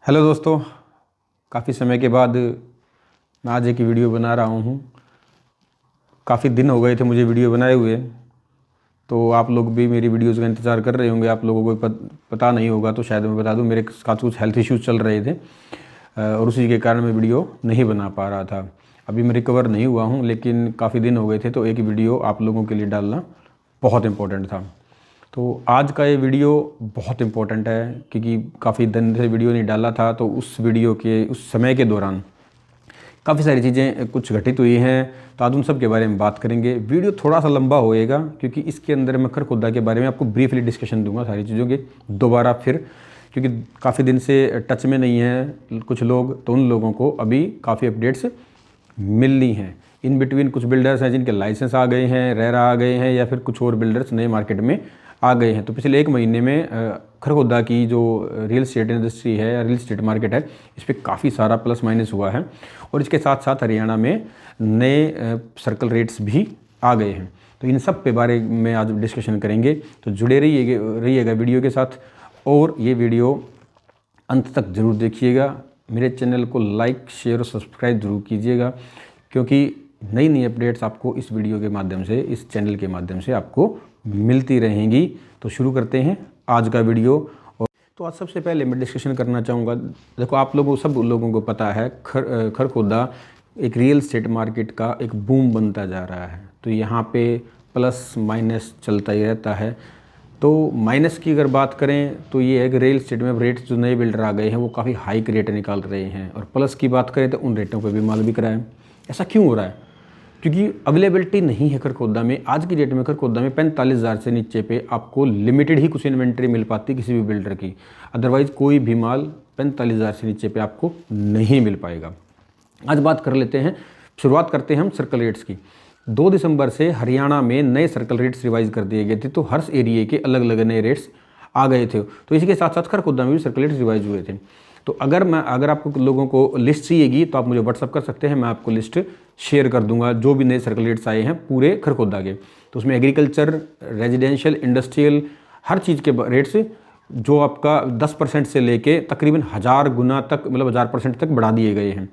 Hello दोस्तों, काफ़ी समय के बाद मैं आज एक वीडियो बना रहा हूँ। काफ़ी दिन हो गए थे मुझे वीडियो बनाए हुए, तो आप लोग भी मेरी वीडियोज़ का इंतज़ार कर रहे होंगे। आप लोगों को पता नहीं होगा तो शायद मैं बता दूँ, मेरे साथ कुछ हेल्थ इश्यूज़ चल रहे थे और उसी के कारण मैं वीडियो नहीं बना पा रहा था। अभी मैं रिकवर नहीं हुआ हूँ, लेकिन काफ़ी दिन हो गए थे, तो एक वीडियो आप लोगों के लिए डालना बहुत इम्पोर्टेंट था। तो आज का ये वीडियो बहुत इम्पोर्टेंट है, क्योंकि काफ़ी दिन से वीडियो नहीं डाला था। तो उस वीडियो के उस समय के दौरान काफ़ी सारी चीज़ें कुछ घटित हुई हैं, तो आज उन सब के बारे में बात करेंगे। वीडियो थोड़ा सा लंबा होएगा, क्योंकि इसके अंदर मैं खरखुदा के बारे में आपको ब्रीफली डिस्कशन दूंगा सारी चीज़ों के दोबारा फिर, क्योंकि काफ़ी दिन से टच में नहीं है कुछ लोग, तो उन लोगों को अभी काफ़ी अपडेट्स मिलनी हैं। इन बिटवीन कुछ बिल्डर्स हैं जिनके लाइसेंस आ गए हैं, रेरा आ गए हैं, या फिर कुछ और बिल्डर्स नए मार्केट में आ गए हैं। तो पिछले एक महीने में खरखुदा की जो रियल एस्टेट इंडस्ट्री है या रियल एस्टेट मार्केट है, इस पर काफ़ी सारा प्लस माइनस हुआ है। और इसके साथ साथ हरियाणा में नए सर्कल रेट्स भी आ गए हैं। तो इन सब पे बारे में आज डिस्कशन करेंगे, तो जुड़े रहिएगा वीडियो के साथ। और ये वीडियो अंत तक ज़रूर देखिएगा। मेरे चैनल को लाइक, शेयर और सब्सक्राइब ज़रूर कीजिएगा, क्योंकि नई नई अपडेट्स आपको इस वीडियो के माध्यम से, इस चैनल के माध्यम से आपको मिलती रहेंगी। तो शुरू करते हैं आज का वीडियो। और तो आज सबसे पहले मैं डिस्कशन करना चाहूँगा, देखो आप लोगों सब लोगों को पता है खरखुदा एक रियल एस्टेट मार्केट का एक बूम बनता जा रहा है। तो यहाँ पे प्लस माइनस चलता ही रहता है। तो माइनस की अगर बात करें तो ये है कि रियल एस्टेट में रेट जो नए बिल्डर आ गए हैं वो काफ़ी हाइक रेट निकाल रहे हैं, और प्लस की बात करें तो उन रेटों पे भी माल बिक रहा है। ऐसा क्यों हो रहा है? क्योंकि अवेलेबिलिटी नहीं है खरखुदा में। आज की डेट में खरखुदा में 45,000 से नीचे पे आपको लिमिटेड ही कुछ इन्वेंट्री मिल पाती है किसी भी बिल्डर की। अदरवाइज़ कोई भी माल 45,000 से नीचे पे आपको नहीं मिल पाएगा। आज बात कर लेते हैं, शुरुआत करते हैं हम सर्कल रेट्स की। 2 दिसंबर से हरियाणा में नए सर्कल रेट्स रिवाइज कर दिए गए थे, तो हर एरिए के अलग अलग नए रेट्स आ गए थे। तो इसी के साथ साथ खरखुदा में भी सर्कल रेट्स रिवाइज हुए थे। तो अगर आपको लोगों को लिस्ट चाहिएगी तो आप मुझे व्हाट्सअप कर सकते हैं, मैं आपको लिस्ट शेयर कर दूंगा जो भी नए सर्कल रेट्स आए हैं पूरे खरखुदा के। तो उसमें एग्रीकल्चर, रेजिडेंशियल, इंडस्ट्रियल, हर चीज़ के रेट्स जो आपका 10% से लेके तकरीबन 1000 गुना तक, मतलब 1000% तक बढ़ा दिए गए हैं।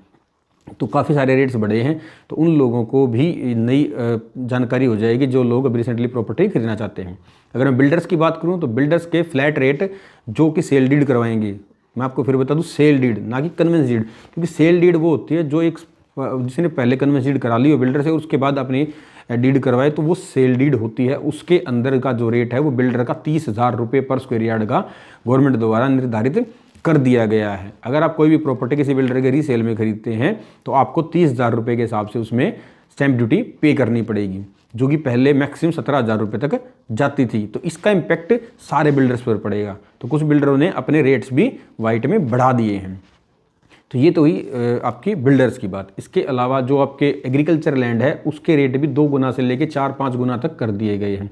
तो काफ़ी सारे रेट्स बढ़े हैं, तो उन लोगों को भी नई जानकारी हो जाएगी जो लोग अभी रिसेंटली प्रॉपर्टी खरीदना चाहते हैं। अगर मैं बिल्डर्स की बात करूं तो बिल्डर्स के फ्लैट रेट जो कि सेल डीड करवाएंगे, मैं आपको फिर बता दूं सेल डीड ना कि कन्वेंस डीड, क्योंकि सेल डीड वो होती है जो एक जिसने पहले कन्वेंस डीड करा ली हो बिल्डर से, उसके बाद अपनी डीड करवाए, तो वो सेल डीड होती है। उसके अंदर का जो रेट है वो बिल्डर का 30,000 रुपये पर स्क्वायर यार्ड का गवर्नमेंट द्वारा निर्धारित कर दिया गया है। अगर आप कोई भी प्रॉपर्टी किसी बिल्डर के रीसेल में खरीदते हैं तो आपको 30,000 रुपये के हिसाब से उसमें स्टैंप ड्यूटी पे करनी पड़ेगी, जो कि पहले मैक्सिमम 17,000 रुपये तक जाती थी। तो इसका इम्पैक्ट सारे बिल्डर्स पर पड़ेगा। तो कुछ बिल्डरों ने अपने रेट्स भी वाइट में बढ़ा दिए हैं। तो ये तो हुई आपकी बिल्डर्स की बात। इसके अलावा जो आपके एग्रीकल्चर लैंड है उसके रेट भी 2 गुना से लेके 4-5 गुना तक कर दिए गए हैं।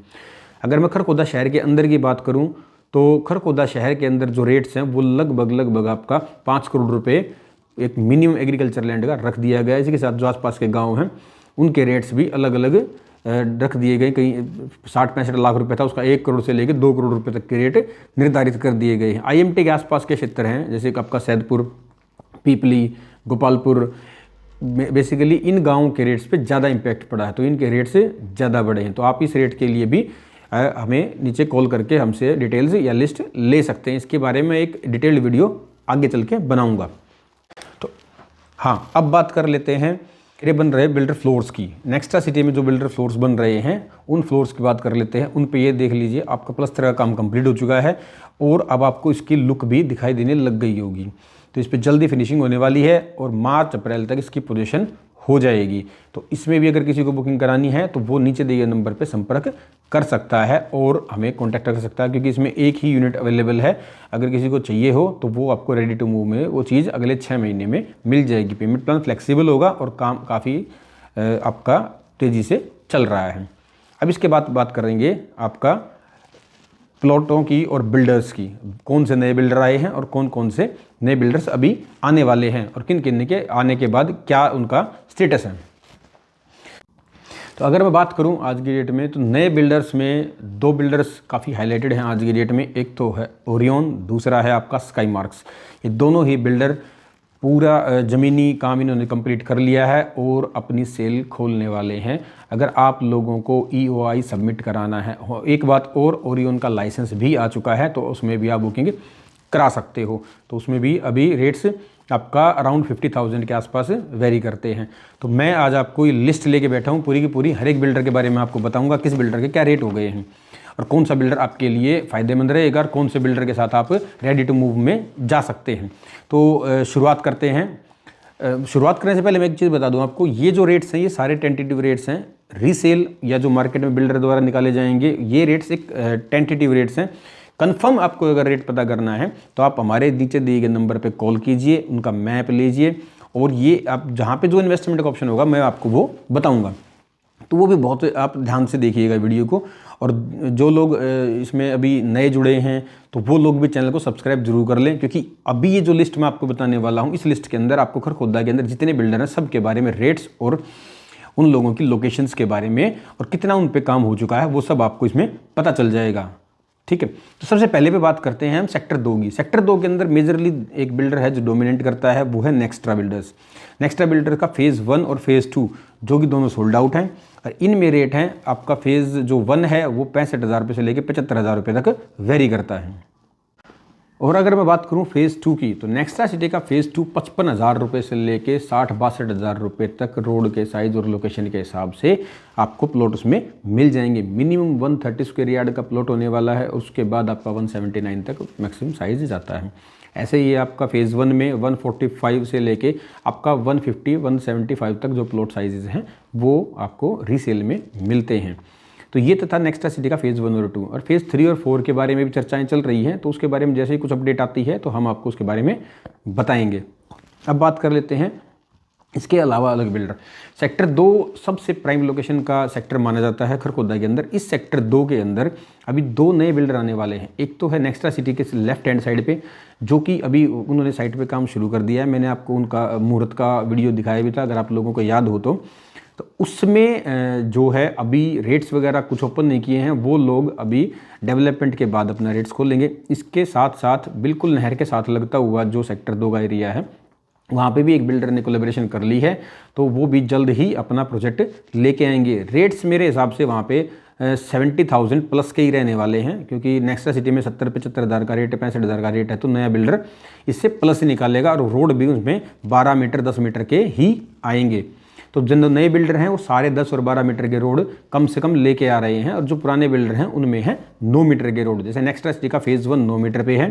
अगर मैं खरखुदा शहर के अंदर की बात करूं तो खरखुदा शहर के अंदर जो रेट्स हैं वो लगभग आपका 5 करोड़ रुपए एक मिनिमम एग्रीकल्चर लैंड का रख दिया गया है। इसी के साथ जो आसपास के गांव हैं उनके रेट्स भी अलग अलग रख दिए गए। कहीं 60-65 लाख रुपए था, उसका 1 करोड़ से लेकर 2 करोड़ रुपए तक के रेट निर्धारित कर दिए गए हैं। IMT के आसपास के क्षेत्र हैं, जैसे आपका सैदपुर, पीपली, गोपालपुर, बेसिकली इन गाँव के रेट्स पे ज़्यादा इम्पैक्ट पड़ा है, तो इनके रेट्स ज़्यादा बढ़े हैं। तो आप इस रेट के लिए भी हमें नीचे कॉल करके हमसे डिटेल्स या लिस्ट ले सकते हैं। इसके बारे में एक डिटेल्ड वीडियो आगे चल के बनाऊंगा। तो हाँ, अब बात कर लेते हैं ये बन रहे बिल्डर फ्लोर्स की। नेक्स्टा सिटी में जो बिल्डर फ्लोर्स बन रहे हैं उन फ्लोर्स की बात कर लेते हैं। उन पे ये देख लीजिए, आपका प्लस्तर का काम कंप्लीट हो चुका है और अब आपको इसकी लुक भी दिखाई देने लग गई होगी। तो इस पर जल्दी फिनिशिंग होने वाली है और मार्च-अप्रैल तक इसकी पोजीशन हो जाएगी। तो इसमें भी अगर किसी को बुकिंग करानी है तो वो नीचे दिए गए नंबर पे संपर्क कर सकता है और हमें कांटेक्ट कर सकता है, क्योंकि इसमें एक ही यूनिट अवेलेबल है। अगर किसी को चाहिए हो तो वो आपको रेडी टू मूव में वो चीज़ अगले 6 महीने में मिल जाएगी। पेमेंट प्लान फ्लेक्सिबल होगा और काम काफ़ी आपका तेज़ी से चल रहा है। अब इसके बाद बात करेंगे आपका प्लॉटों की और बिल्डर्स की। कौन से नए बिल्डर आए हैं और कौन कौन से नए बिल्डर्स अभी आने वाले हैं और किन किन के आने के बाद क्या उनका स्टेटस है। तो अगर मैं बात करूं आज की डेट में, तो नए बिल्डर्स में दो बिल्डर्स काफ़ी हाईलाइटेड हैं आज की डेट में। एक तो है ओरियन, दूसरा है आपका स्काई मार्क्स। ये दोनों ही बिल्डर पूरा ज़मीनी काम इन्होंने कंप्लीट कर लिया है और अपनी सेल खोलने वाले हैं। अगर आप लोगों को EOI सबमिट कराना है, एक बात और, ओरियन का लाइसेंस भी आ चुका है, तो उसमें भी आप बुकिंग करा सकते हो। तो उसमें भी अभी रेट्स आपका अराउंड 50,000 के आसपास वेरी करते हैं। तो मैं आज आपको ये लिस्ट लेके बैठा हूँ पूरी की पूरी, हर एक बिल्डर के बारे में आपको बताऊंगा किस बिल्डर के क्या रेट हो गए हैं और कौन सा बिल्डर आपके लिए फ़ायदेमंद रहेगा और कौन से बिल्डर के साथ आप रेडी टू मूव में जा सकते हैं। तो शुरुआत करते हैं। शुरुआत करने से पहले मैं एक चीज़ बता दूं आपको, ये जो रेट्स हैं ये सारे टेंटेटिव रेट्स हैं। रीसेल या जो मार्केट में बिल्डर द्वारा निकाले जाएंगे ये रेट्स एक टेंटेटिव रेट्स हैं। कंफर्म आपको अगर रेट पता करना है तो आप हमारे नीचे दिए गए नंबर पे कॉल कीजिए, उनका मैप लीजिए और ये आप जहाँ पे जो इन्वेस्टमेंट का ऑप्शन होगा मैं आपको वो बताऊंगा। तो वो भी बहुत आप ध्यान से देखिएगा वीडियो को। और जो लोग इसमें अभी नए जुड़े हैं तो वो लोग भी चैनल को सब्सक्राइब जरूर कर लें, क्योंकि अभी ये जो लिस्ट मैं आपको बताने वाला हूँ, इस लिस्ट के अंदर आपको खरखोदा के अंदर जितने बिल्डर हैं सब के बारे में रेट्स और उन लोगों की लोकेशंस के बारे में और कितना उन पे काम हो चुका है वो सब आपको इसमें पता चल जाएगा। ठीक है, तो सबसे पहले पे बात करते हैं हम सेक्टर 2 की। सेक्टर 2 के अंदर मेजरली एक बिल्डर है जो डोमिनेट करता है, वो है नेक्स्ट्रा बिल्डर्स। नेक्स्ट्रा बिल्डर का फेज़ 1 और फेज़ 2 जो कि दोनों सोल्ड आउट हैं और इनमें रेट हैं, आपका फेज़ जो 1 है वो 65,000 रुपये से लेकर 75,000 रुपये तक वेरी करता है। और अगर मैं बात करूं फेज़ 2 की, तो नेक्स्ट्रा सिटी का फेज़ 2 55,000 रुपये से लेके 60-62,000 रुपये तक रोड के साइज़ और लोकेशन के हिसाब से आपको प्लॉट उसमें मिल जाएंगे। मिनिमम 130 स्क्वायर यार्ड का प्लॉट होने वाला है, उसके बाद आपका 179 तक मैक्सिमम साइज़ जाता है। ऐसे ही आपका फेज़ 1 में 145 से लेके आपका 150-175 तक जो प्लॉट साइजेज़ हैं वो आपको रीसेल में मिलते हैं। तो ये था नेक्स्ट्रा सिटी का फेज़ 1 और 2। और फेज़ 3 और 4 के बारे में भी चर्चाएं चल रही हैं, तो उसके बारे में जैसे ही कुछ अपडेट आती है तो हम आपको उसके बारे में बताएंगे। अब बात कर लेते हैं इसके अलावा अलग बिल्डर। सेक्टर 2 सबसे प्राइम लोकेशन का सेक्टर माना जाता है खरखोदा के अंदर। इस सेक्टर 2 के अंदर अभी 2 नए बिल्डर आने वाले हैं। एक तो है नेक्स्ट्रा सिटी के लेफ्ट हैंड साइड पे, जो कि अभी उन्होंने साइट पे काम शुरू कर दिया है। मैंने आपको उनका मुहूर्त का वीडियो दिखाया भी था, अगर आप लोगों को याद हो तो उसमें जो है अभी रेट्स वगैरह कुछ ओपन नहीं किए हैं, वो लोग अभी डेवलपमेंट के बाद अपना रेट्स खोलेंगे। इसके साथ साथ बिल्कुल नहर के साथ लगता हुआ जो सेक्टर 2 का एरिया है वहाँ पे भी एक बिल्डर ने कोलैबोरेशन कर ली है, तो वो भी जल्द ही अपना प्रोजेक्ट लेके आएंगे। रेट्स मेरे हिसाब से वहाँ पे 70,000 प्लस के ही रहने वाले हैं, क्योंकि नेक्स्ट्रा सिटी में 70-75,000 का रेट है, 65,000 का रेट है, तो नया बिल्डर इससे प्लस ही निकालेगा और रोड भी उसमें 12 मीटर 10 मीटर के ही आएंगे। तो जिन नए बिल्डर हैं वो सारे 10 और 12 मीटर के रोड कम से कम लेके आ रहे हैं, और जो पुराने बिल्डर हैं उनमें है 9 मीटर के रोड। जैसे नेक्स्ट्रा सिटी का फेज़ 1 9 मीटर पे है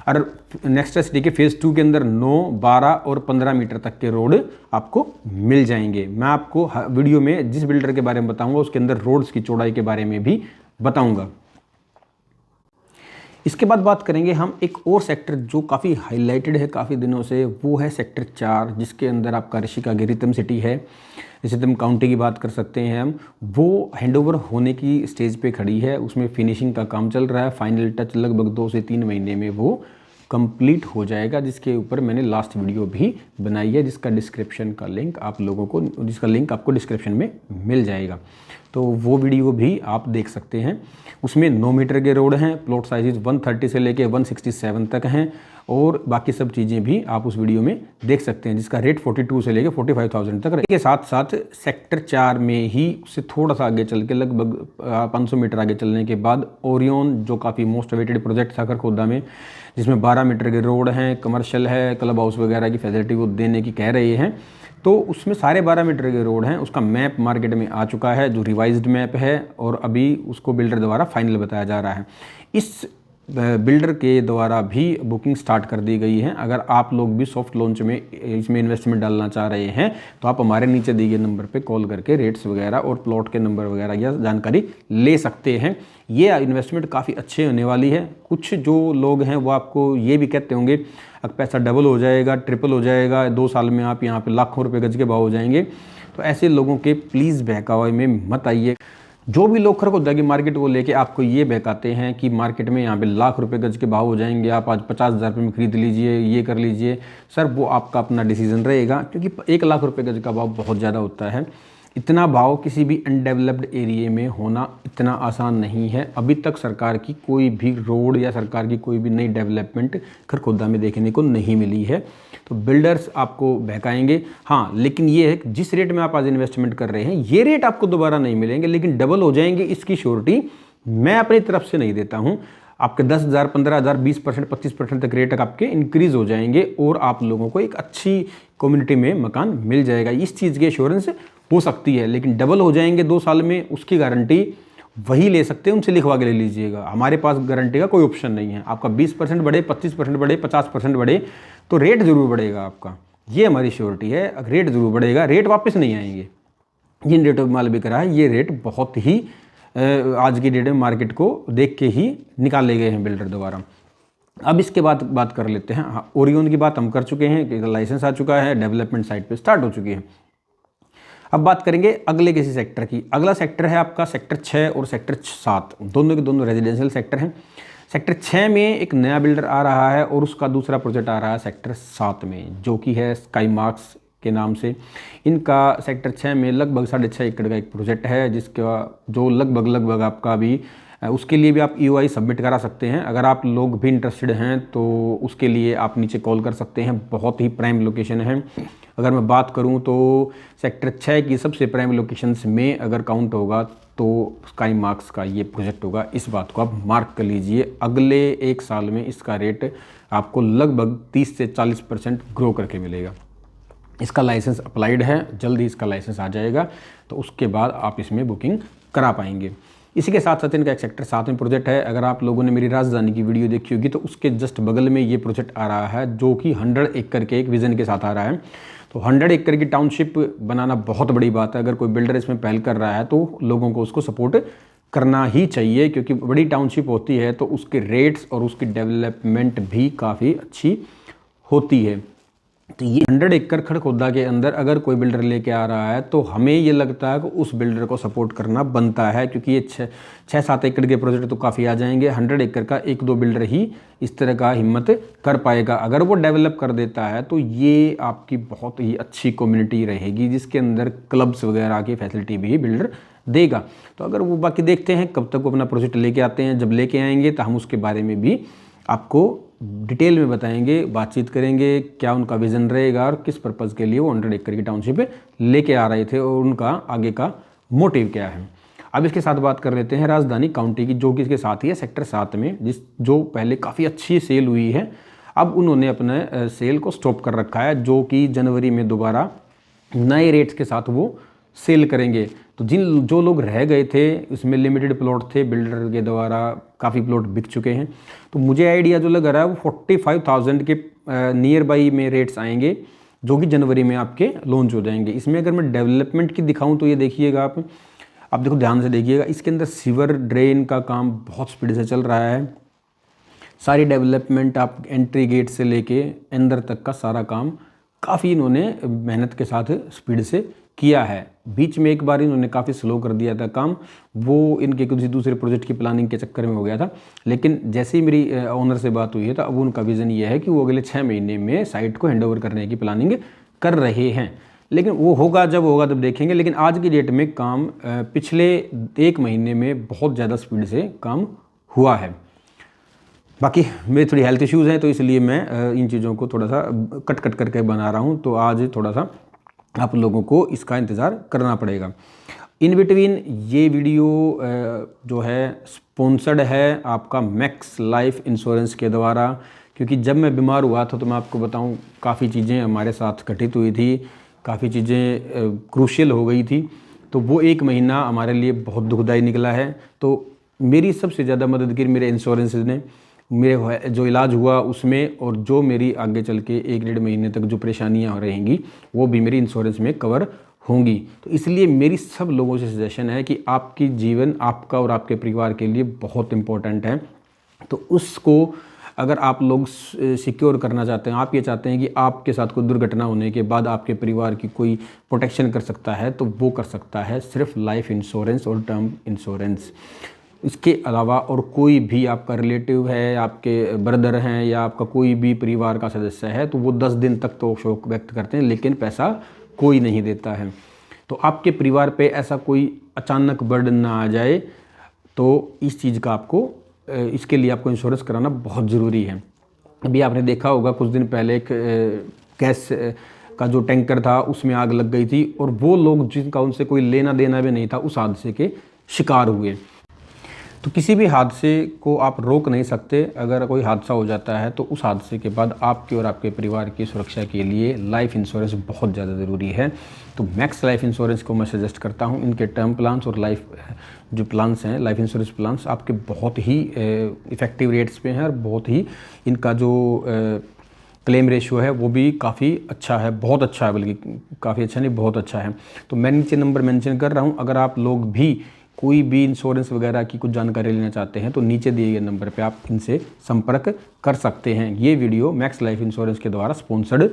और नेक्स्ट्रा सिटी के फेज़ 2 के अंदर 9, 12 और 15 मीटर तक के रोड आपको मिल जाएंगे। मैं आपको वीडियो में जिस बिल्डर के बारे में बताऊंगा उसके अंदर रोड्स की चौड़ाई के बारे में भी बताऊंगा। इसके बाद बात करेंगे हम एक और सेक्टर जो काफ़ी हाईलाइटेड है काफ़ी दिनों से, वो है सेक्टर 4, जिसके अंदर आपका ऋषिका की रितम सिटी है। रितम काउंटी की बात कर सकते हैं हम। वो हैंडओवर होने की स्टेज पे खड़ी है, उसमें फिनिशिंग का काम चल रहा है। फाइनल टच लगभग 2 से 3 महीने में वो कंप्लीट हो जाएगा, जिसके ऊपर मैंने लास्ट वीडियो भी बनाई है, जिसका लिंक आपको डिस्क्रिप्शन में मिल जाएगा। तो वो वीडियो भी आप देख सकते हैं। उसमें 9 मीटर के रोड हैं, प्लॉट साइजेज 130 से लेके 167 तक हैं और बाकी सब चीज़ें भी आप उस वीडियो में देख सकते हैं, जिसका रेट 42 से लेके 45,000 तक के साथ साथ सेक्टर 4 में ही उससे थोड़ा सा आगे चल के लगभग 500 मीटर आगे चलने के बाद ओरियन, जो काफ़ी मोस्ट अवेटेड प्रोजेक्ट था खरखोदा में, जिसमें 12 मीटर के रोड हैं, कमर्शियल है, क्लब हाउस वगैरह की फैसिलिटी वो देने की कह रहे हैं, तो उसमें सारे 12 मीटर के रोड हैं। उसका मैप मार्केट में आ चुका है, जो रिवाइज्ड मैप है, और अभी उसको बिल्डर द्वारा फाइनल बताया जा रहा है। इस बिल्डर के द्वारा भी बुकिंग स्टार्ट कर दी गई है। अगर आप लोग भी सॉफ्ट लॉन्च में इसमें इन्वेस्टमेंट डालना चाह रहे हैं तो आप हमारे नीचे दिए गए नंबर पे कॉल करके रेट्स वगैरह और प्लॉट के नंबर वगैरह या जानकारी ले सकते हैं। ये इन्वेस्टमेंट काफ़ी अच्छे होने वाली है। कुछ जो लोग हैं वो आपको ये भी कहते होंगे अब पैसा डबल हो जाएगा, ट्रिपल हो जाएगा, 2 साल में आप यहाँ पे लाखों रुपए गज के भाव हो जाएंगे। तो ऐसे लोगों के प्लीज़ बहकावे में मत आइए। जो भी लोग खरखोदा की मार्केट को लेके आपको ये बहकाते हैं कि मार्केट में यहाँ पे लाख रुपए गज के भाव हो जाएंगे, आप आज 50,000 रुपये में खरीद लीजिए, ये कर लीजिए, सर वो आपका अपना डिसीजन रहेगा, क्योंकि 1 लाख रुपए गज का भाव बहुत ज़्यादा होता है। इतना भाव किसी भी अनडेवलप्ड एरिया में होना इतना आसान नहीं है। अभी तक सरकार की कोई भी रोड या सरकार की कोई भी नई डेवलपमेंट खरखोदा में देखने को नहीं मिली है। तो बिल्डर्स आपको बहकाएंगे, हाँ, लेकिन ये है कि जिस रेट में आप आज इन्वेस्टमेंट कर रहे हैं ये रेट आपको दोबारा नहीं मिलेंगे, लेकिन डबल हो जाएंगे इसकी श्योरिटी मैं अपनी तरफ से नहीं देता हूँ। आपके 10,000, 15,000, 20%, 25% तक रेट आपके इंक्रीज हो जाएंगे और आप लोगों को एक अच्छी कम्युनिटी में मकान मिल जाएगा। इस चीज़ की एश्योरेंस हो सकती है, लेकिन डबल हो जाएंगे 2 साल में उसकी गारंटी वही ले सकते हैं, उनसे लिखवा के ले लीजिएगा। हमारे पास गारंटी का कोई ऑप्शन नहीं है। आपका 20% बढ़े, 25% बढ़े, 50% बढ़े तो रेट ज़रूर बढ़ेगा आपका, ये हमारी श्योरिटी है। रेट ज़रूर बढ़ेगा, रेट वापस नहीं आएंगे। जिन रेटों पर माल बिक रहा है ये रेट बहुत ही आज की डेट में मार्केट को देख के ही निकाले गए हैं बिल्डर द्वारा। अब इसके बाद बात कर लेते हैं। हाँ, ओरियन की बात हम कर चुके हैं कि लाइसेंस आ चुका है, डेवलपमेंट साइट पे स्टार्ट हो चुकी है। अब बात करेंगे अगले किसी सेक्टर की। अगला सेक्टर है आपका सेक्टर 6 और सेक्टर 7, दोनों के दोनों रेजिडेंशियल सेक्टर हैं। सेक्टर 6 में एक नया बिल्डर आ रहा है और उसका दूसरा प्रोजेक्ट आ रहा है सेक्टर 7 में, जो कि है स्काई मार्क्स के नाम से। इनका सेक्टर 6 में लगभग 6.5 एकड़ का एक प्रोजेक्ट है, जिसका जो लगभग आपका भी उसके लिए भी आप EOI सबमिट करा सकते हैं। अगर आप लोग भी इंटरेस्टेड हैं तो उसके लिए आप नीचे कॉल कर सकते हैं। बहुत ही प्राइम लोकेशन है। अगर मैं बात करूं तो सेक्टर 6 की सबसे प्राइम लोकेशंस में अगर काउंट होगा तो स्काई मार्क्स का ये प्रोजेक्ट होगा। इस बात को आप मार्क कर लीजिए। अगले 1 साल में इसका रेट आपको लगभग 30 से 40% ग्रो करके मिलेगा। इसका लाइसेंस अप्लाइड है, जल्द ही इसका लाइसेंस आ जाएगा, तो उसके बाद आप इसमें बुकिंग करा पाएंगे। इसी के साथ साथ इनका एक सेक्टर 7 में प्रोजेक्ट है। अगर आप लोगों ने मेरी राजधानी की वीडियो देखी होगी तो उसके जस्ट बगल में ये प्रोजेक्ट आ रहा है, जो कि 100 एकड़ के एक विजन के साथ आ रहा है। तो 100 एकड़ की टाउनशिप बनाना बहुत बड़ी बात है। अगर कोई बिल्डर इसमें पहल कर रहा है तो लोगों को उसको सपोर्ट करना ही चाहिए, क्योंकि बड़ी टाउनशिप होती है तो उसके रेट्स और उसकी डेवलपमेंट भी काफ़ी अच्छी होती है। तो ये 100 एकड़ खड़खोदा के अंदर अगर कोई बिल्डर लेके आ रहा है तो हमें ये लगता है कि उस बिल्डर को सपोर्ट करना बनता है, क्योंकि ये 6-7 एकड़ के प्रोजेक्ट तो काफ़ी आ जाएंगे। 100 एकड़ का 1-2 बिल्डर ही इस तरह का हिम्मत कर पाएगा। अगर वो डेवलप कर देता है तो ये आपकी बहुत ही अच्छी कम्युनिटी रहेगी, जिसके अंदर क्लब्स वगैरह की फैसिलिटी भी बिल्डर देगा। तो अगर वो बाकी देखते हैं कब तक वो अपना प्रोजेक्ट लेके आते हैं। जब लेके आएंगे तो हम उसके बारे में भी आपको डिटेल में बताएंगे, बातचीत करेंगे, क्या उनका विज़न रहेगा और किस पर्पज़ के लिए वो 100 एकड़ की टाउनशिप लेके आ रहे थे और उनका आगे का मोटिव क्या है। अब इसके साथ बात कर लेते हैं राजधानी काउंटी की, जो कि इसके साथ ही है सेक्टर 7 में, जो पहले काफ़ी अच्छी सेल हुई है। अब उन्होंने अपने सेल को स्टॉप कर रखा है, जो कि जनवरी में दोबारा नए रेट्स के साथ वो सेल करेंगे। तो जो लोग रह गए थे उसमें लिमिटेड प्लॉट थे, बिल्डर के द्वारा काफ़ी प्लॉट बिक चुके हैं। तो मुझे आइडिया जो लग रहा है वो 45,000 के नियर बाई में रेट्स आएंगे, जो कि जनवरी में आपके लॉन्च हो जाएंगे। इसमें अगर मैं डेवलपमेंट की दिखाऊं तो ये देखिएगा आप देखो, ध्यान से देखिएगा। इसके अंदर सीवर ड्रेन का काम बहुत स्पीड से चल रहा है। सारी डेवलपमेंट आप एंट्री गेट से लेके अंदर तक का सारा काम काफ़ी इन्होंने मेहनत के साथ स्पीड से किया है। बीच में एक बार इन्होंने काफ़ी स्लो कर दिया था काम, वो इनके किसी दूसरे प्रोजेक्ट की प्लानिंग के चक्कर में हो गया था। लेकिन जैसे ही मेरी ओनर से बात हुई है तो अब उनका विज़न ये है कि वो अगले 6 महीने में साइट को हैंडओवर करने की प्लानिंग कर रहे हैं। लेकिन वो होगा जब देखेंगे। लेकिन आज की डेट में काम पिछले 1 महीने में बहुत ज़्यादा स्पीड से काम हुआ है। बाकी मेरी थोड़ी हेल्थ इश्यूज़ हैं तो इसलिए मैं इन चीज़ों को थोड़ा सा कट करके बना रहा हूँ। तो आज थोड़ा सा आप लोगों को इसका इंतज़ार करना पड़ेगा। इन बिटवीन ये वीडियो जो है स्पॉन्सर्ड है आपका मैक्स लाइफ इंश्योरेंस के द्वारा, क्योंकि जब मैं बीमार हुआ था तो मैं आपको बताऊं काफ़ी चीज़ें हमारे साथ घटित हुई थी, काफ़ी चीज़ें क्रूशियल हो गई थी। तो वो 1 महीना हमारे लिए बहुत दुखदाई निकला है। तो मेरी सबसे ज़्यादा मदद की मेरे इंश्योरेंस ने, मेरे जो इलाज हुआ उसमें, और जो मेरी आगे चल के 1-1.5 महीने तक जो परेशानियाँ रहेंगी वो भी मेरी इंश्योरेंस में कवर होंगी। तो इसलिए मेरी सब लोगों से सजेशन है कि आपकी जीवन आपका और आपके परिवार के लिए बहुत इम्पोर्टेंट है। तो उसको अगर आप लोग सिक्योर करना चाहते हैं, आप ये चाहते हैं कि आपके साथ कोई दुर्घटना होने के बाद आपके परिवार की कोई प्रोटेक्शन कर सकता है, तो वो कर सकता है सिर्फ लाइफ इंश्योरेंस और टर्म इंश्योरेंस। इसके अलावा और कोई भी आपका रिलेटिव है, आपके ब्रदर हैं या आपका कोई भी परिवार का सदस्य है, तो वो 10 दिन तक तो शोक व्यक्त करते हैं, लेकिन पैसा कोई नहीं देता है। तो आपके परिवार पे ऐसा कोई अचानक बर्डन ना आ जाए, तो इस चीज़ का आपको इसके लिए आपको इंश्योरेंस कराना बहुत ज़रूरी है। अभी आपने देखा होगा कुछ दिन पहले एक गैस का जो टैंकर था उसमें आग लग गई थी, और वो लोग जिनका उनसे कोई लेना देना भी नहीं था उस हादसे के शिकार हुए। तो किसी भी हादसे को आप रोक नहीं सकते। अगर कोई हादसा हो जाता है तो उस हादसे के बाद आपके और आपके परिवार की सुरक्षा के लिए लाइफ इंश्योरेंस बहुत ज़्यादा ज़रूरी है। तो मैक्स लाइफ इंश्योरेंस को मैं सजेस्ट करता हूँ। इनके टर्म प्लान्स और लाइफ जो प्लान्स हैं, लाइफ इंश्योरेंस प्लान्स आपके बहुत ही इफ़ेक्टिव रेट्स पे हैं, और बहुत ही इनका जो क्लेम रेशियो है वो भी काफ़ी अच्छा है, बहुत अच्छा है, बल्कि काफ़ी अच्छा नहीं बहुत अच्छा है। तो मैं नीचे नंबर मेंशन कर रहा हूँ। अगर आप लोग भी कोई भी इंश्योरेंस वगैरह की कुछ जानकारी लेना चाहते हैं तो नीचे दिए गए नंबर पे आप इनसे संपर्क कर सकते हैं। ये वीडियो मैक्स लाइफ इंश्योरेंस के द्वारा स्पॉन्सर्ड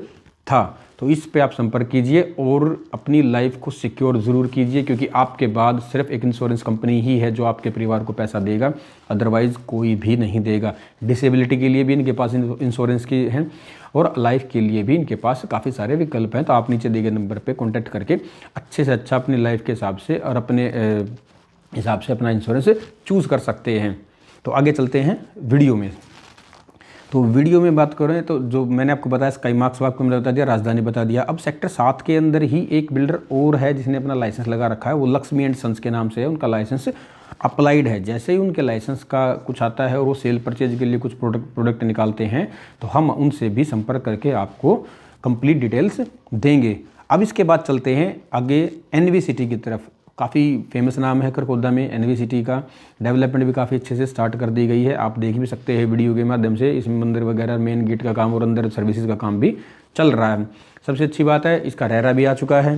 था, तो इस पे आप संपर्क कीजिए और अपनी लाइफ को सिक्योर ज़रूर कीजिए, क्योंकि आपके बाद सिर्फ एक इंश्योरेंस कंपनी ही है जो आपके परिवार को पैसा देगा, अदरवाइज़ कोई भी नहीं देगा। डिसेबिलिटी के लिए भी इनके पास इंश्योरेंस की हैं, और लाइफ के लिए भी इनके पास काफ़ी सारे विकल्प हैं। तो आप नीचे दिए गए नंबर पे कॉन्टैक्ट करके अच्छे से अच्छा अपनी लाइफ के हिसाब से और अपने हिसाब से अपना इंश्योरेंस चूज़ कर सकते हैं। तो आगे चलते हैं वीडियो में। तो वीडियो में बात करें तो जो मैंने आपको बताया स्काई मार्क्स आपको मैंने बता दिया, राजधानी बता दिया। अब सेक्टर 7 के अंदर ही एक बिल्डर और है जिसने अपना लाइसेंस लगा रखा है, वो लक्ष्मी एंड सन्स के नाम से है। उनका लाइसेंस अप्लाइड है। जैसे ही उनके लाइसेंस का कुछ आता है और वो सेल परचेज के लिए कुछ प्रोडक्ट निकालते हैं तो हम उनसे भी संपर्क करके आपको कंप्लीट डिटेल्स देंगे। अब इसके बाद चलते हैं आगे एनवी सिटी की तरफ। काफ़ी फेमस नाम है खरखोदा में एनवी सिटी का। डेवलपमेंट भी काफ़ी अच्छे से स्टार्ट कर दी गई है, आप देख भी सकते हैं वीडियो के माध्यम से। इसमें मंदिर वगैरह मेन गेट का काम और अंदर सर्विसेज का काम भी चल रहा है। सबसे अच्छी बात है इसका रेरा भी आ चुका है,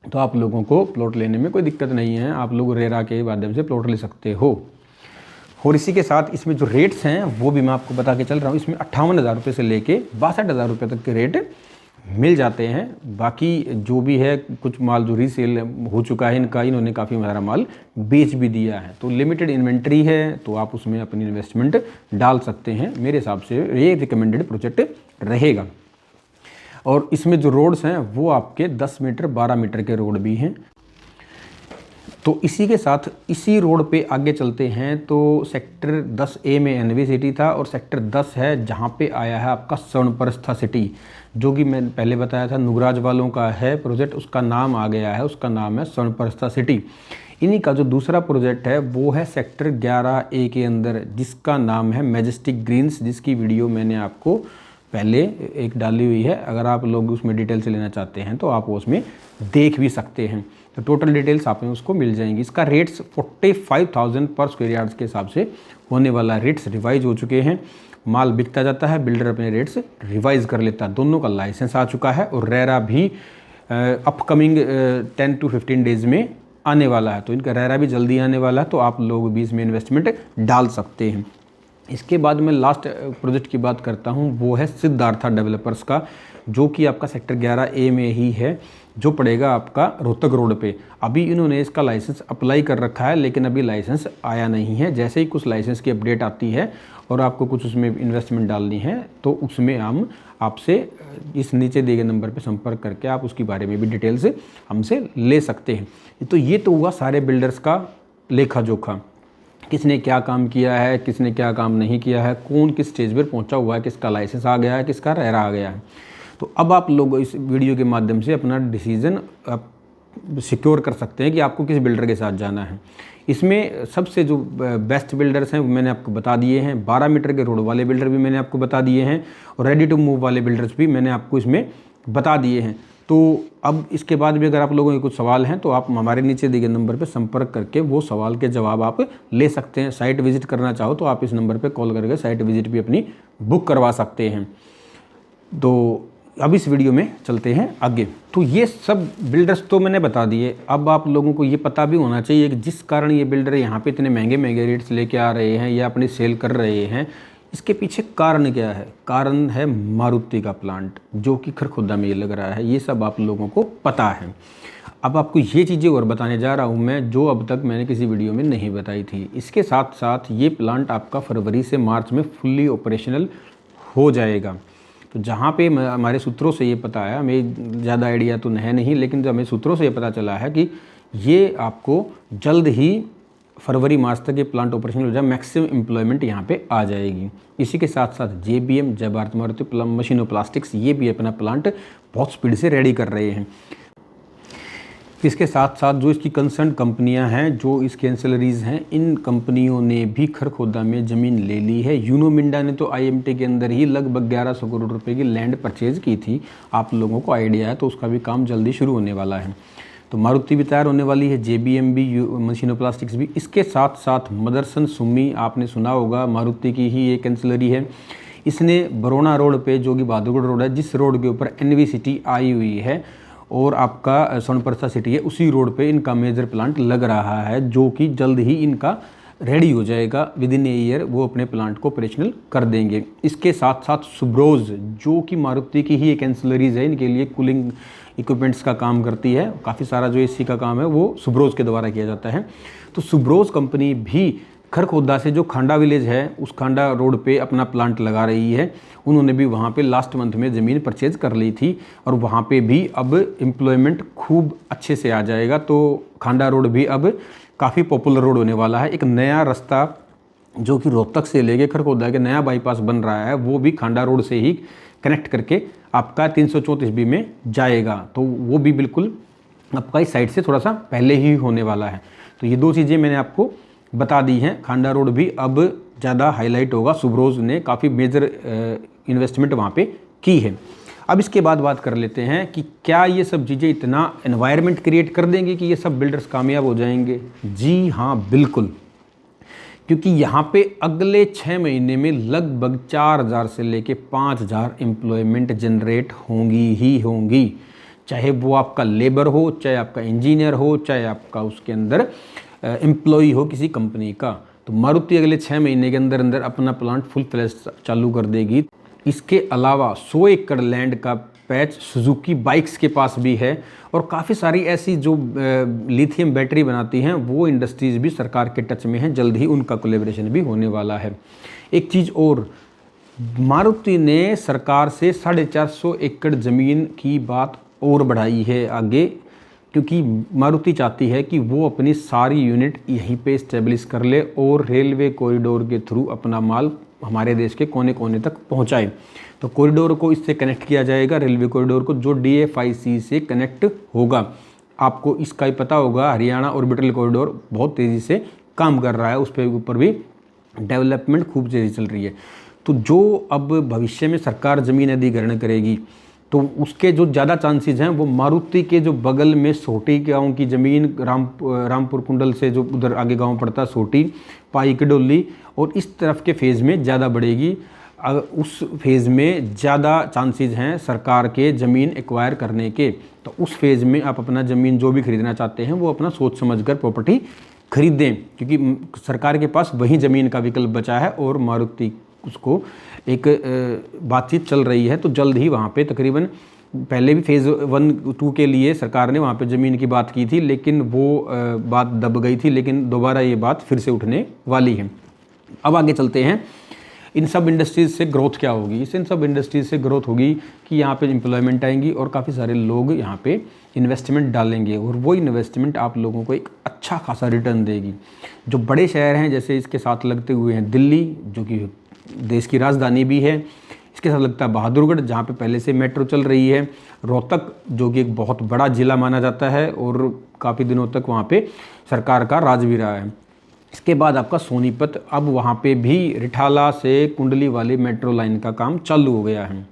तो आप लोगों को प्लॉट लेने में कोई दिक्कत नहीं है, आप लोग रेरा के माध्यम से प्लॉट ले सकते हो। और इसी के साथ इसमें जो रेट्स हैं वो भी मैं आपको बता के चल रहा हूँ। इसमें 58,000 रुपये से लेके 62,000 रुपये तक के रेट मिल जाते हैं। बाकी जो भी है कुछ माल जो रीसेल हो चुका है इनका, इन्होंने काफ़ी सारा माल बेच भी दिया है। तो लिमिटेड इन्वेंट्री है, तो आप उसमें अपनी इन्वेस्टमेंट डाल सकते हैं। मेरे हिसाब से ये रिकमेंडेड प्रोजेक्ट रहेगा। और इसमें जो रोड्स हैं वो आपके 10 मीटर 12 मीटर के रोड भी हैं। तो इसी के साथ इसी रोड पे आगे चलते हैं तो सेक्टर 10A में एनवी सिटी था, और सेक्टर 10 है जहाँ पे आया है आपका स्वर्णप्रस्था सिटी, जो कि मैं पहले बताया था नुगराज वालों का है प्रोजेक्ट, उसका नाम आ गया है, उसका नाम है स्वर्णप्रस्था सिटी। इन्हीं का जो दूसरा प्रोजेक्ट है वो है सेक्टर 11A के अंदर, जिसका नाम है मैजेस्टिक ग्रीन्स, जिसकी वीडियो मैंने आपको पहले एक डाली हुई है। अगर आप लोग उसमें डिटेल से लेना चाहते हैं तो आप उसमें देख भी सकते हैं। तो टोटल डिटेल्स आप में उसको मिल जाएंगी। इसका रेट्स 45,000 पर स्क्वायर यार्ड्स के हिसाब से होने वाला। रेट्स रिवाइज हो चुके हैं, माल बिकता जाता है, बिल्डर अपने रेट्स रिवाइज कर लेता है। दोनों का लाइसेंस आ चुका है और रेरा भी अपकमिंग 10 to 15 डेज में आने वाला है। तो इनका रेरा भी जल्दी आने वाला है, तो आप लोग भी इसमें इन्वेस्टमेंट डाल सकते हैं। इसके बाद मैं लास्ट प्रोजेक्ट की बात करता हूँ, वो है सिद्धार्था डेवलपर्स का, जो कि आपका सेक्टर 11A में ही है, जो पड़ेगा आपका रोहतक रोड पे। अभी इन्होंने इसका लाइसेंस अप्लाई कर रखा है, लेकिन अभी लाइसेंस आया नहीं है। जैसे ही कुछ लाइसेंस की अपडेट आती है और आपको कुछ उसमें इन्वेस्टमेंट डालनी है तो उसमें हम आपसे इस नीचे दिए गए नंबर पे संपर्क करके आप उसके बारे में भी डिटेल्स हमसे ले सकते हैं। तो ये तो हुआ सारे बिल्डर्स का लेखा जोखा, किसने क्या काम किया है, किसने क्या काम नहीं किया है, कौन किस स्टेज पर पहुंचा हुआ है, किसका लाइसेंस आ गया है, किसका रेरा आ गया है। तो अब आप लोग इस वीडियो के माध्यम से अपना डिसीज़न आप सिक्योर कर सकते हैं कि आपको किस बिल्डर के साथ जाना है। इसमें सबसे जो बेस्ट बिल्डर्स हैं वो मैंने आपको बता दिए हैं। 12 मीटर के रोड वाले बिल्डर भी मैंने आपको बता दिए हैं, और रेडी टू मूव वाले बिल्डर्स भी मैंने आपको इसमें बता दिए हैं। तो अब इसके बाद भी अगर आप लोगों के कुछ सवाल हैं तो आप हमारे नीचे दिए गए नंबर पर संपर्क करके वो सवाल के जवाब आप ले सकते हैं। साइट विजिट करना चाहो तो आप इस नंबर पर कॉल करके साइट विजिट भी अपनी बुक करवा सकते हैं। तो अब इस वीडियो में चलते हैं आगे। तो ये सब बिल्डर्स तो मैंने बता दिए। अब आप लोगों को ये पता भी होना चाहिए कि जिस कारण ये बिल्डर यहाँ पे इतने महंगे महंगे रेट्स लेके आ रहे हैं या अपनी सेल कर रहे हैं, इसके पीछे कारण क्या है। कारण है मारुति का प्लांट जो कि खरखोदा में लग रहा है। ये सब आप लोगों को पता है। अब आपको ये चीज़ें और बताने जा रहा हूँ मैं, जो अब तक मैंने किसी वीडियो में नहीं बताई थी। इसके साथ साथ ये प्लांट आपका फरवरी से मार्च में फुल्ली ऑपरेशनल हो जाएगा। तो जहाँ पे हमारे सूत्रों से ये पता आया, हमें ज़्यादा आइडिया तो है नहीं, लेकिन जब हमें सूत्रों से ये पता चला है कि ये आपको जल्द ही फरवरी मार्च तक ये प्लांट ऑपरेशनल हो जाए, मैक्सिमम एम्प्लॉयमेंट यहाँ पे आ जाएगी। इसी के साथ साथ JBM, जय भारत मारुति मशीनो प्लास्टिक्स, ये भी अपना प्लांट बहुत स्पीड से रेडी कर रहे हैं। इसके साथ साथ जो इसकी कंसर्न कंपनियां हैं, जो इसके एंसेलरीज हैं, इन कंपनियों ने भी खरखोदा में ज़मीन ले ली है। यूनो मिंडा ने तो IMT के अंदर ही लगभग 1100 करोड़ रुपए की लैंड परचेज की थी, आप लोगों को आइडिया है, तो उसका भी काम जल्दी शुरू होने वाला है। तो मारुति भी तैयार होने वाली है, JBM भी, मशीनो प्लास्टिक्स भी। इसके साथ साथ मदरसन सुमी, आपने सुना होगा, मारुति की ही एक एंसेलरी है। इसने बरोना रोड पे, जो कि बहादुरगढ़ रोड है, जिस रोड के ऊपर NV सिटी आई हुई है और आपका सोनप्रसा सिटी है, उसी रोड पे इनका मेजर प्लांट लग रहा है, जो कि जल्द ही इनका रेडी हो जाएगा। विदिन ए ईयर वो अपने प्लांट को ऑपरेशनल कर देंगे। इसके साथ साथ सुब्रोज, जो कि मारुति की ही एक एंसिलरीज है, इनके लिए कूलिंग इक्विपमेंट्स का काम करती है। काफ़ी सारा जो AC का काम है वो सुब्रोज के द्वारा किया जाता है। तो सुब्रोज कंपनी भी खरखोदा से, जो खांडा विलेज है, उस खांडा रोड पे अपना प्लांट लगा रही है। उन्होंने भी वहाँ पे लास्ट मंथ में ज़मीन परचेज कर ली थी और वहाँ पे भी अब एम्प्लॉयमेंट खूब अच्छे से आ जाएगा। तो खांडा रोड भी अब काफ़ी पॉपुलर रोड होने वाला है। एक नया रास्ता जो कि रोहतक से लेके खरखोदा के नया बाईपास बन रहा है, वो भी खांडा रोड से ही कनेक्ट करके आपका 334B में जाएगा। तो वो भी बिल्कुल आपका इस साइड से थोड़ा सा पहले ही होने वाला है। तो ये दो चीज़ें मैंने आपको बता दी हैं। खांडा रोड भी अब ज़्यादा हाईलाइट होगा, सुब्रोज ने काफ़ी मेजर इन्वेस्टमेंट वहाँ पे की है। अब इसके बाद बात कर लेते हैं कि क्या ये सब चीज़ें इतना एनवायरनमेंट क्रिएट कर देंगे कि ये सब बिल्डर्स कामयाब हो जाएंगे? जी हाँ, बिल्कुल। क्योंकि यहाँ पे अगले 6 महीने में लगभग 4000 से लेके 5000 एम्प्लॉयमेंट जनरेट होंगी ही होंगी। चाहे वो आपका लेबर हो, चाहे आपका इंजीनियर हो, चाहे आपका उसके अंदर एम्प्लॉई हो किसी कंपनी का। तो मारुति अगले 6 महीने के अंदर अंदर अपना प्लांट फुल फ्लैश चालू कर देगी। इसके अलावा 100 एकड़ लैंड का पैच सुजुकी बाइक्स के पास भी है और काफ़ी सारी ऐसी जो लिथियम बैटरी बनाती हैं वो इंडस्ट्रीज़ भी सरकार के टच में हैं। जल्द ही उनका कोलैबोरेशन भी होने वाला है। एक चीज़ और, मारुति ने सरकार से 450 एकड़ ज़मीन की बात और बढ़ाई है आगे, क्योंकि मारुति चाहती है कि वो अपनी सारी यूनिट यहीं पे इस्टेब्लिश कर ले और रेलवे कॉरिडोर के थ्रू अपना माल हमारे देश के कोने कोने तक पहुंचाए। तो कॉरिडोर को इससे कनेक्ट किया जाएगा, रेलवे कॉरिडोर को, जो DFIC से कनेक्ट होगा। आपको इसका ही पता होगा, हरियाणा ऑर्बिटल कॉरिडोर बहुत तेज़ी से काम कर रहा है, उस पर ऊपर भी डेवलपमेंट खूब तेज़ी चल रही है। तो जो अब भविष्य में सरकार ज़मीन अधिग्रहण करेगी तो उसके जो ज़्यादा चांसेस हैं वो मारुति के जो बगल में सोटी गांव की ज़मीन, रामपुर कुंडल से जो उधर आगे गांव पड़ता है सोटी, पाई कडोली, और इस तरफ के फेज़ में ज़्यादा बढ़ेगी। उस फेज़ में ज़्यादा चांसेस हैं सरकार के ज़मीन एक्वायर करने के। तो उस फेज़ में आप अपना ज़मीन जो भी खरीदना चाहते हैं वो अपना सोच समझ कर प्रॉपर्टी खरीदें, क्योंकि सरकार के पास वही ज़मीन का विकल्प बचा है और मारुति उसको एक बातचीत चल रही है। तो जल्द ही वहाँ पे तकरीबन, पहले भी फेज़ 1-2 के लिए सरकार ने वहाँ पे ज़मीन की बात की थी, लेकिन वो बात दब गई थी, लेकिन दोबारा ये बात फिर से उठने वाली है। अब आगे चलते हैं, इन सब इंडस्ट्रीज़ से ग्रोथ क्या होगी? इन सब इंडस्ट्रीज़ से ग्रोथ होगी कि यहाँ पे एम्प्लॉयमेंट आएंगी और काफ़ी सारे लोग यहाँ पे इन्वेस्टमेंट डालेंगे और वो इन्वेस्टमेंट आप लोगों को एक अच्छा खासा रिटर्न देगी। जो बड़े शहर हैं, जैसे इसके साथ लगते हुए हैं दिल्ली, जो कि देश की राजधानी भी है, इसके साथ लगता है बहादुरगढ़, जहाँ पे पहले से मेट्रो चल रही है, रोहतक जो कि एक बहुत बड़ा ज़िला माना जाता है और काफ़ी दिनों तक वहाँ पे सरकार का राज भी रहा है। इसके बाद आपका सोनीपत, अब वहाँ पे भी रिठाला से कुंडली वाली मेट्रो लाइन का काम चालू हो गया है।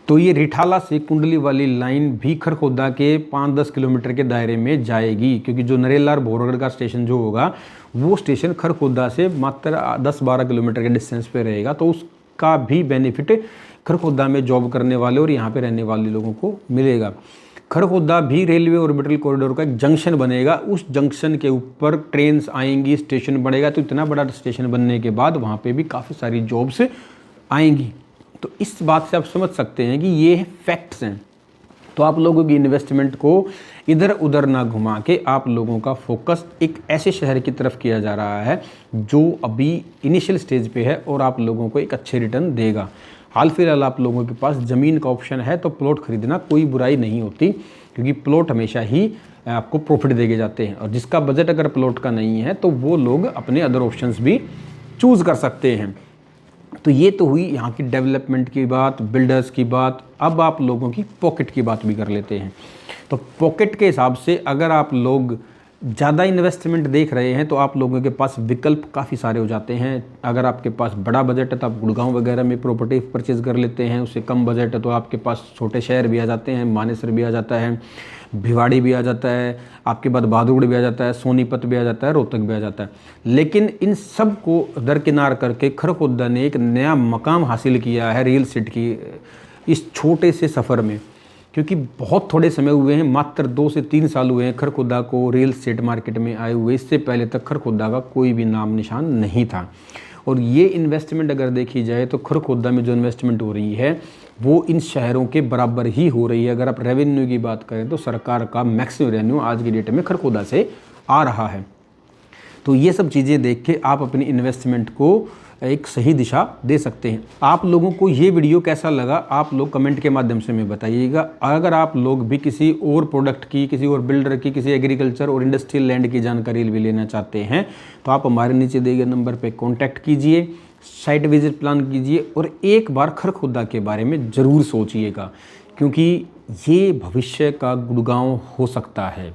तो ये रिठाला से कुंडली वाली लाइन भी खरखोदा के 5-10 किलोमीटर के दायरे में जाएगी, क्योंकि जो नरेला और भोरगढ़ का स्टेशन जो होगा वो स्टेशन खरखोदा से मात्र 10-12 किलोमीटर के डिस्टेंस पे रहेगा। तो उसका भी बेनिफिट खरखोदा में जॉब करने वाले और यहाँ पे रहने वाले लोगों को मिलेगा। खरखोदा भी रेलवे ऑर्बिटल कॉरिडोर का एक जंक्शन बनेगा, उस जंक्शन के ऊपर ट्रेन्स आएंगी, स्टेशन बढ़ेगा। तो इतना बड़ा स्टेशन बनने के बाद वहाँ पे भी काफ़ी सारी जॉब्स आएंगी। तो इस बात से आप समझ सकते हैं कि ये फैक्ट्स हैं। तो आप लोगों की इन्वेस्टमेंट को इधर उधर ना घुमा के आप लोगों का फोकस एक ऐसे शहर की तरफ किया जा रहा है जो अभी इनिशियल स्टेज पे है और आप लोगों को एक अच्छे रिटर्न देगा। हाल फिलहाल आप लोगों के पास ज़मीन का ऑप्शन है तो प्लॉट खरीदना कोई बुराई नहीं होती, क्योंकि प्लॉट हमेशा ही आपको प्रॉफिट देके जाते हैं। और जिसका बजट अगर प्लॉट का नहीं है तो वो लोग अपने अदर ऑप्शंस भी चूज़ कर सकते हैं। तो ये तो हुई यहाँ की डेवलपमेंट की बात, बिल्डर्स की बात। अब आप लोगों की पॉकेट की बात भी कर लेते हैं। तो पॉकेट के हिसाब से अगर आप लोग ज़्यादा इन्वेस्टमेंट देख रहे हैं तो आप लोगों के पास विकल्प काफ़ी सारे हो जाते हैं। अगर आपके पास बड़ा बजट है तो आप गुड़गांव वगैरह में प्रॉपर्टी परचेज़ कर लेते हैं। उससे कम बजट है तो आपके पास छोटे शहर भी आ जाते हैं, मानेसर भी आ जाता है, भिवाड़ी भी आ जाता है, आपके बाद बहादुरगढ़ भी आ जाता है, सोनीपत भी आ जाता है, रोहतक भी आ जाता है। लेकिन इन सब को दरकिनार करके खरखोदा ने एक नया मकाम हासिल किया है रियल एस्टेट की इस छोटे से सफ़र में। क्योंकि बहुत थोड़े समय हुए हैं, मात्र 2 से 3 साल हुए हैं खरखोदा को रियल एस्टेट मार्केट में आए हुए। इससे पहले तक खरखोदा का कोई भी नाम निशान नहीं था। और ये इन्वेस्टमेंट अगर देखी जाए तो खरखोदा में जो इन्वेस्टमेंट हो रही है वो इन शहरों के बराबर ही हो रही है। अगर आप रेवेन्यू की बात करें तो सरकार का मैक्सिमम रेवेन्यू आज की डेट में खरखोदा से आ रहा है। तो ये सब चीज़ें देख के आप अपनी इन्वेस्टमेंट को एक सही दिशा दे सकते हैं। आप लोगों को ये वीडियो कैसा लगा आप लोग कमेंट के माध्यम से हमें बताइएगा। अगर आप लोग भी किसी और प्रोडक्ट की, किसी और बिल्डर की, किसी एग्रीकल्चर और इंडस्ट्रियल लैंड की जानकारी भी लेना चाहते हैं तो आप हमारे नीचे दिए गए नंबर पर कॉन्टैक्ट कीजिए, साइट विजिट प्लान कीजिए और एक बार खरखोदा के बारे में ज़रूर सोचिएगा, क्योंकि ये भविष्य का गुड़गांव हो सकता है।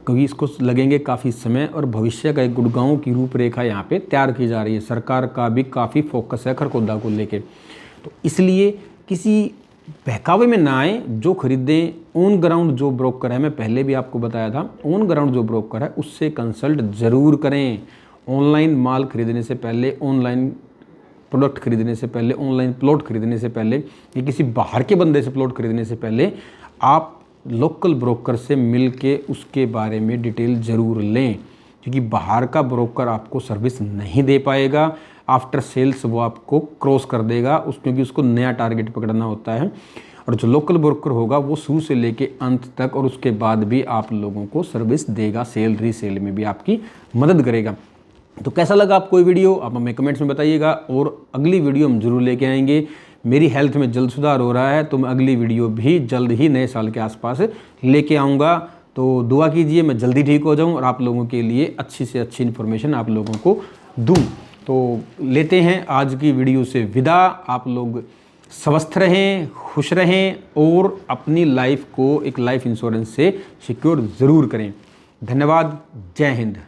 क्योंकि इसको लगेंगे काफ़ी समय और भविष्य का एक गुड़गांव की रूपरेखा यहाँ पे तैयार की जा रही है। सरकार का भी काफ़ी फोकस है खरखोदा को लेके। तो इसलिए किसी बहकावे में ना आए, जो खरीदें ऑन ग्राउंड जो ब्रोकर है, मैं पहले भी आपको बताया था, ऑन ग्राउंड जो ब्रोकर है उससे कंसल्ट ज़रूर करें। ऑनलाइन माल खरीदने से पहले, ऑनलाइन प्रोडक्ट खरीदने से पहले, ऑनलाइन प्लॉट खरीदने से पहले या किसी बाहर के बंदे से प्लॉट खरीदने से पहले आप लोकल ब्रोकर से मिल के उसके बारे में डिटेल ज़रूर लें, क्योंकि बाहर का ब्रोकर आपको सर्विस नहीं दे पाएगा। आफ्टर सेल्स वो आपको क्रॉस कर देगा क्योंकि उसको नया टारगेट पकड़ना होता है। और जो लोकल ब्रोकर होगा वो शुरू से लेके अंत तक और उसके बाद भी आप लोगों को सर्विस देगा, सेल रीसेल में भी आपकी मदद करेगा। तो कैसा लगा आपको ये वीडियो आप हमें कमेंट्स में बताइएगा और अगली वीडियो हम जरूर लेके आएंगे। मेरी हेल्थ में जल्द सुधार हो रहा है तो मैं अगली वीडियो भी जल्द ही नए साल के आसपास लेके आऊँगा। तो दुआ कीजिए मैं जल्दी ठीक हो जाऊँ और आप लोगों के लिए अच्छी से अच्छी इन्फॉर्मेशन आप लोगों को दूँ। तो लेते हैं आज की वीडियो से विदा। आप लोग स्वस्थ रहें, खुश रहें और अपनी लाइफ को एक लाइफ इंश्योरेंस से सिक्योर ज़रूर करें। धन्यवाद। जय हिंद।